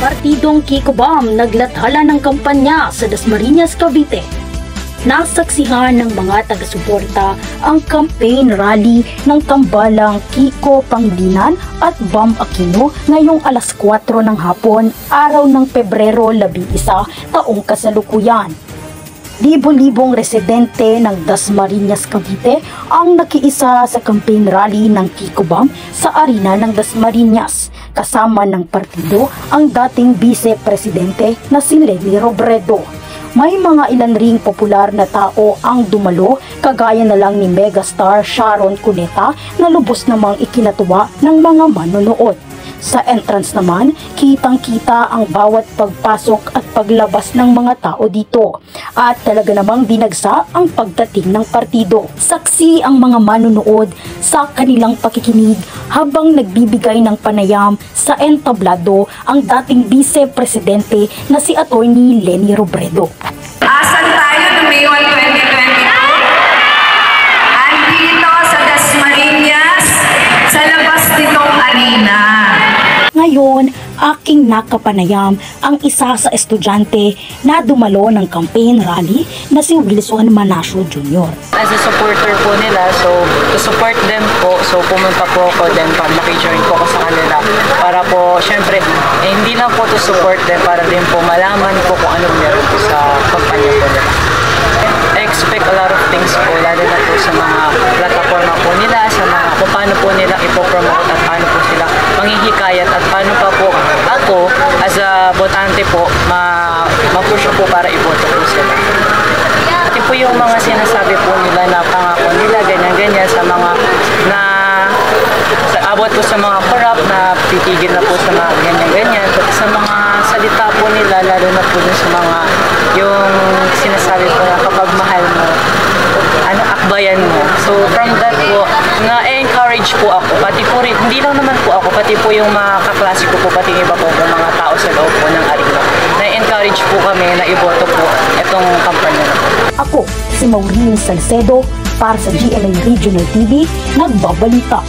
Partidong Kikobam naglathala ng kampanya sa Dasmariñas, Cavite. Nasaksihan ng mga taga-suporta ang campaign rally ng tambalang Kiko Pangilinan at Bam Aquino ngayong alas 4 ng hapon, araw ng Pebrero 11, taong kasalukuyan. Libo-libong residente ng Dasmariñas, Cavite ang nakiisa sa campaign rally ng Kikobam sa arena ng Dasmariñas. Kasama ng partido ang dating vice-presidente na si Leni Robredo. May mga ilan ring popular na tao ang dumalo, kagaya na lang ni megastar Sharon Cuneta na lubos namang ikinatuwa ng mga manonood. Sa entrance naman, kitang-kita ang bawat pagpasok at paglabas ng mga tao dito. At talaga namang dinagsa ang pagdating ng partido. Saksi ang mga manonood sa kanilang pakikinig habang nagbibigay ng panayam sa entablado ang dating vice-presidente na si Attorney Leni Robredo. Asan tayo tumiwan 2022? Andito sa Dasmariñas, sa labas nitong arena. Ngayon, aking nakapanayam ang isa sa estudyante na dumalo ng campaign rally na si Wilson Manasio Jr. As a supporter po nila, so to support them po, so pumunta po ako din, makijoin po ako sa kanila para po, syempre, hindi lang po to support them, para din po malaman po kung anong meron po sa kampanya po nila. I expect a lot of things po, lalo na po sa mga plataforma po nila, sa mga kung paano po nila ipopromote at paano po sila manghihikayat at paano pa po ako as a botante po ma-push po para iboto po sila. Ito po yung mga sinasabi po nila na pangako nila, ganyan-ganyan sa mga na abot po sa mga corrupt na titigil na po sa mga ganyan-ganyan, pati sa mga salita po nila, lalo na po dun sa mga yung sinasabi po na kapag mahal mo, akbayan mo. So from that po, na-encourage po ako, pati po rin, hindi lang naman po ako, pati po yung mga kaklase ko po, pati iba po po mga tao sa loob po ng arena. Na-encourage po kami na iboto po itong kampanya na po. Ako, si Maureen Salcedo, para sa GMA Regional TV, nagbabalita.